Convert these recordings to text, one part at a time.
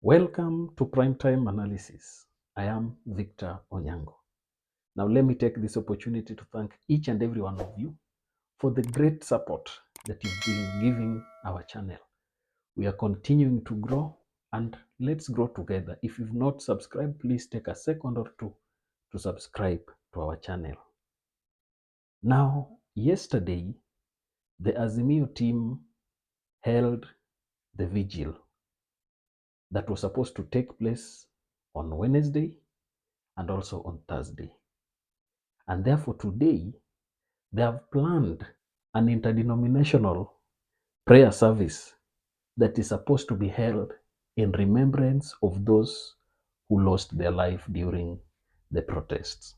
Welcome to Primetime Analysis. I am Victor Onyango. Now, let me take this opportunity to thank each and every one of you for the great support that you've been giving our channel. We are continuing to grow, and let's grow together. If you've not subscribed, please take a second or two to subscribe to our channel. Now, yesterday, the Azimio team held the vigil that was supposed to take place on Wednesday and also on Thursday. And therefore today, they have planned an interdenominational prayer service that is supposed to be held in remembrance of those who lost their life during the protests.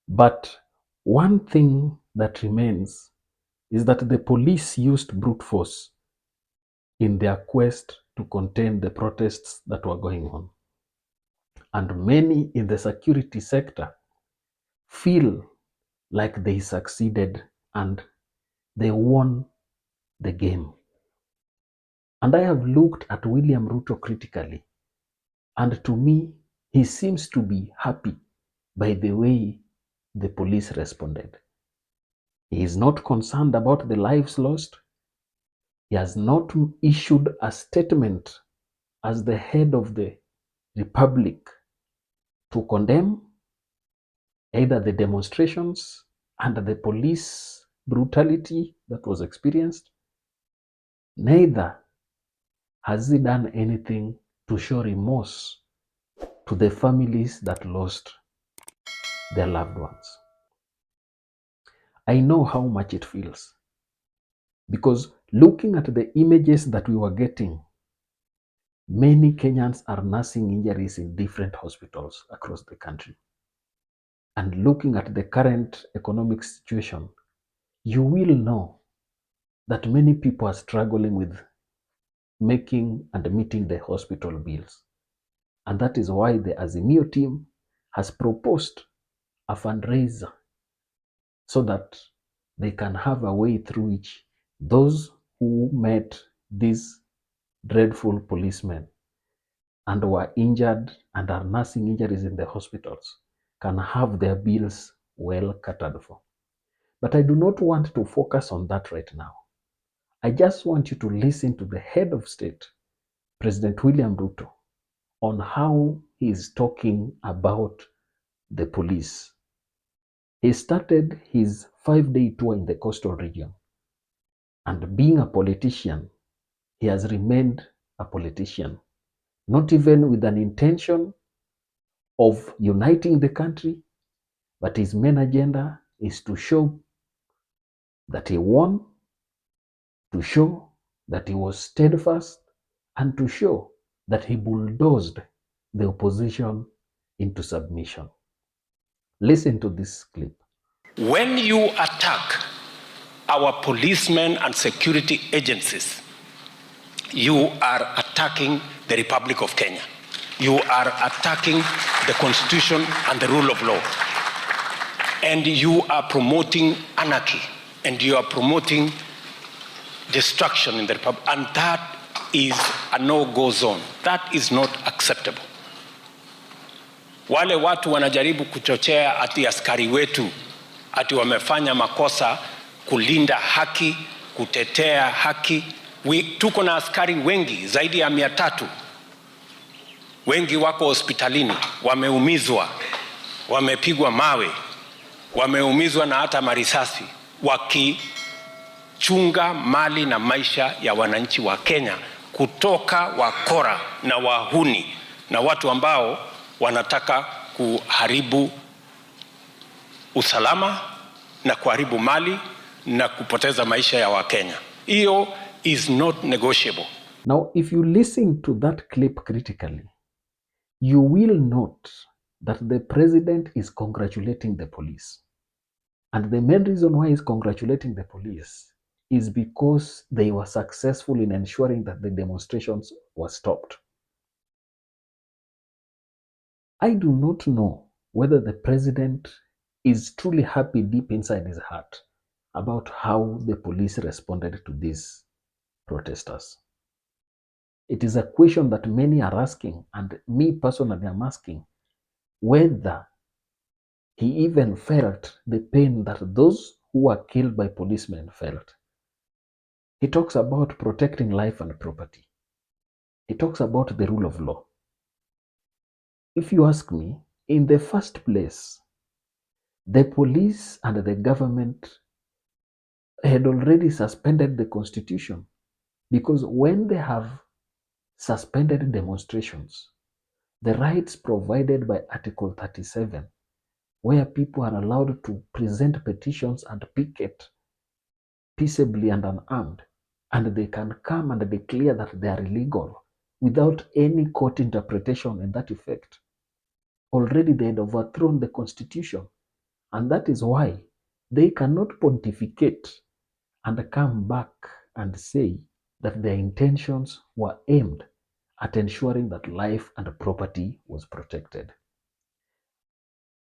But one thing that remains is that the police used brute force in their quest to contain the protests that were going on. And many in the security sector feel like they succeeded and they won the game. And I have looked at William Ruto critically, and to me, he seems to be happy by the way the police responded. He is not concerned about the lives lost. He has not issued a statement as the head of the republic to condemn either the demonstrations and the police brutality that was experienced. Neither has he done anything to show remorse to the families that lost their loved ones. I know how much it feels, because looking at the images that we were getting, many Kenyans are nursing injuries in different hospitals across the country. And looking at the current economic situation, you will know that many people are struggling with making and meeting the hospital bills. And that is why the Azimio team has proposed a fundraiser so that they can have a way through which those who met these dreadful policemen and were injured and are nursing injuries in the hospitals can have their bills well catered for. But I do not want to focus on that right now. I just want you to listen to the head of state, President William Ruto, on how he is talking about the police. He started his 5-day tour in the coastal region. And being a politician, he has remained a politician, not even with an intention of uniting the country, but his main agenda is to show that he won, to show that he was steadfast, and to show that he bulldozed the opposition into submission. Listen to this clip. When you attack our policemen and security agencies, you are attacking the Republic of Kenya. You are attacking the Constitution and the rule of law. And you are promoting anarchy, and you are promoting destruction in the Republic. And that is a no-go zone. That is not acceptable. Wale watu wanajaribu kuchochea ati askari wetu ati wamefanya makosa kulinda haki, kutetea haki. Tuko na askari wengi zaidi ya 300. Wengi wako hospitalini, wameumizwa, wamepigwa mawe, wameumizwa na hata marisasi, wakichunga mali na maisha ya wananchi wa Kenya kutoka wakora na wahuni na watu ambao wanataka kuharibu usalama na kuharibu mali na kupoteza maisha ya Wakenya. Hiyo is not negotiable. Now, if you listen to that clip critically, you will note that the president is congratulating the police. And the main reason why he's congratulating the police is because they were successful in ensuring that the demonstrations were stopped. I do not know whether the president is truly happy deep inside his heart about how the police responded to these protesters. It is a question that many are asking, and me personally am asking, whether he even felt the pain that those who were killed by policemen felt. He talks about protecting life and property. He talks about the rule of law. If you ask me, in the first place, the police and the government had already suspended the constitution, because when they have suspended demonstrations, the rights provided by Article 37, where people are allowed to present petitions and picket peaceably and unarmed, and they can come and declare that they are illegal without any court interpretation in that effect. Already they had overthrown the constitution, and that is why they cannot pontificate and come back and say that their intentions were aimed at ensuring that life and property was protected.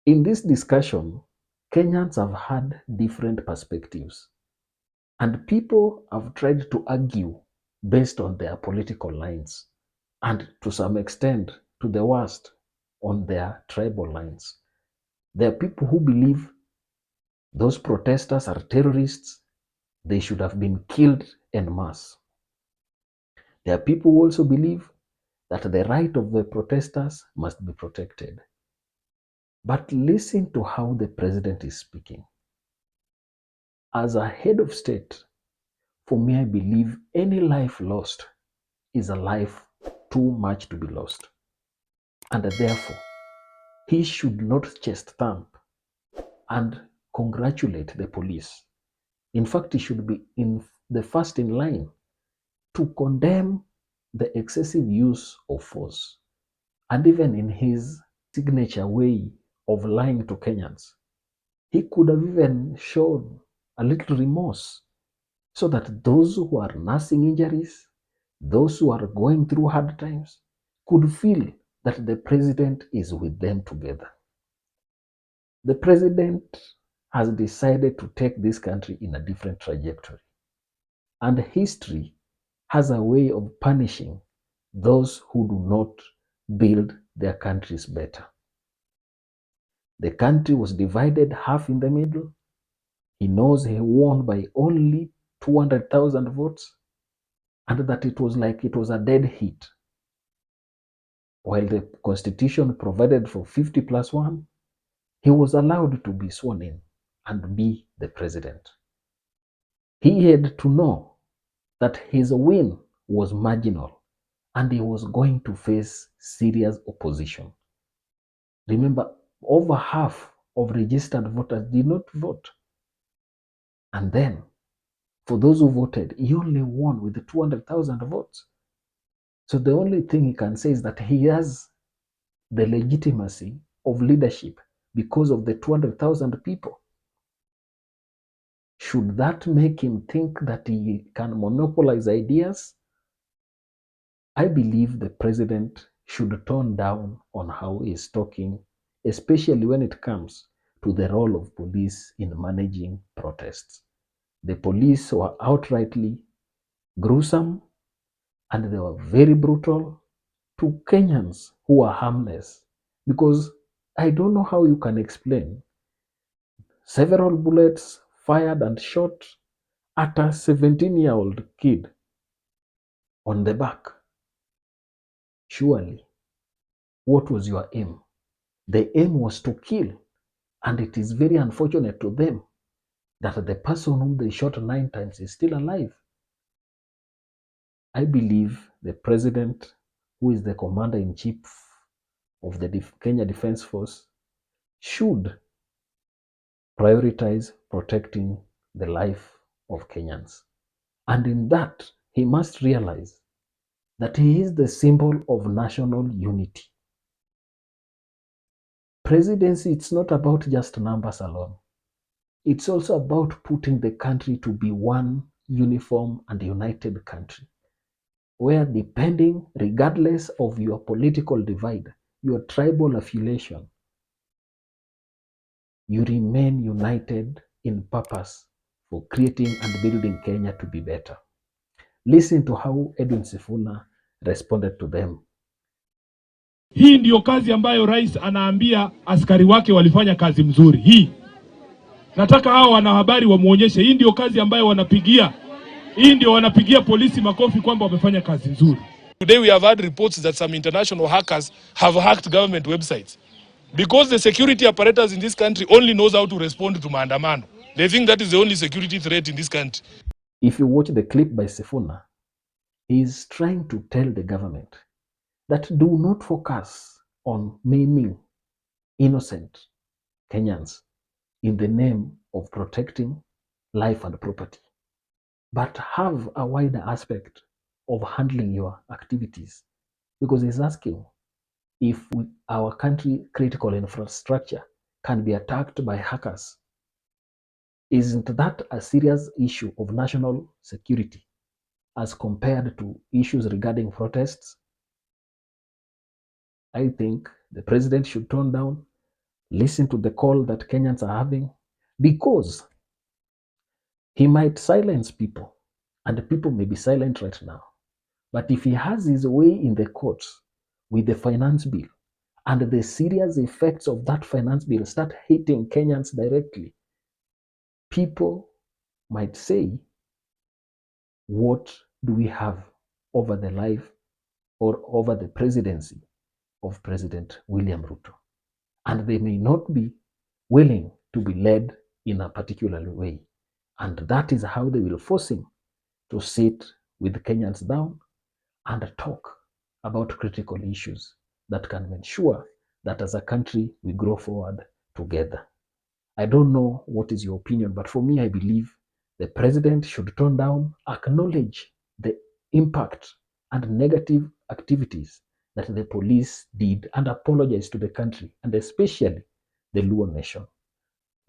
In this discussion, Kenyans have had different perspectives, and people have tried to argue based on their political lines, and to some extent, to the worst, on their tribal lines. There are people who believe those protesters are terrorists, they should have been killed en masse. There are people who also believe that the right of the protesters must be protected. But listen to how the president is speaking. As a head of state, for me, I believe any life lost is a life too much to be lost. And therefore, he should not chest thump and congratulate the police. In fact, he should be in the first in line to condemn the excessive use of force. And even in his signature way of lying to Kenyans, he could have even shown a little remorse so that those who are nursing injuries, those who are going through hard times, could feel that the president is with them together. The president has decided to take this country in a different trajectory. And history has a way of punishing those who do not build their countries better. The country was divided half in the middle. He knows he won by only 200,000 votes, and that it was like it was a dead heat. While the constitution provided for 50 plus 1, he was allowed to be sworn in and be the president. He had to know that his win was marginal and he was going to face serious opposition. Remember, over half of registered voters did not vote. And then, for those who voted, he only won with 200,000 votes. So the only thing he can say is that he has the legitimacy of leadership because of the 200,000 people. Should that make him think that he can monopolize ideas? I believe the president should tone down on how he is talking, especially when it comes to the role of police in managing protests. The police were outrightly gruesome and they were very brutal to Kenyans who are harmless. Because I don't know how you can explain several bullets fired and shot at a 17-year-old kid on the back. Surely, what was your aim? The aim was to kill, and it is very unfortunate to them that the person whom they shot 9 times is still alive. I believe the president, who is the commander-in-chief of the Kenya Defense Force, should prioritize protecting the life of Kenyans. And in that, he must realize that he is the symbol of national unity. Presidency, it's not about just numbers alone. It's also about putting the country to be one uniform and united country, where depending, regardless of your political divide, your tribal affiliation, you remain united in purpose for creating and building Kenya to be better. Listen to how Edwin Sifuna responded to them. Hii ndiyo kazi ambayo rais anaambia askari wake walifanya kazi mzuri. Hii nataka hao wanahabari wamuonyeshe, hii ndiyo kazi ambayo wanapigia, hii ndio wanapigia polisi makofi kwamba wamefanya kazi nzuri. Today we have had reports that some international hackers have hacked government websites because the security apparatus in this country only knows how to respond to maandamano. They think that is the only security threat in this country. If you watch the clip by Sifuna, he is trying to tell the government that do not focus on maiming innocent Kenyans in the name of protecting life and property, but have a wider aspect of handling your activities. Because he's asking if our country critical infrastructure can be attacked by hackers. Isn't that a serious issue of national security as compared to issues regarding protests? I think the president should tone down, listen to the call that Kenyans are having, because he might silence people, and the people may be silent right now. But if he has his way in the courts with the finance bill, and the serious effects of that finance bill start hitting Kenyans directly, people might say, what do we have over the life or over the presidency of President William Ruto? And they may not be willing to be led in a particular way. And that is how they will force him to sit with Kenyans down and talk about critical issues that can ensure that as a country we grow forward together. I don't know what is your opinion, but for me, I believe the president should tone down, acknowledge the impact and negative activities that the police did, and apologize to the country, and especially the Luo nation.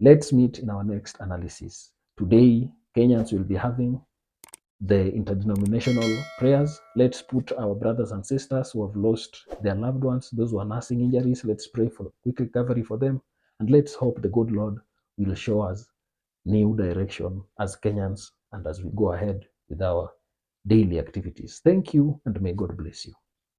Let's meet in our next analysis. Today, Kenyans will be having the interdenominational prayers. Let's put our brothers and sisters who have lost their loved ones, those who are nursing injuries, let's pray for quick recovery for them. And let's hope the good Lord will show us new direction as Kenyans and as we go ahead with our daily activities. Thank you, and may God bless you.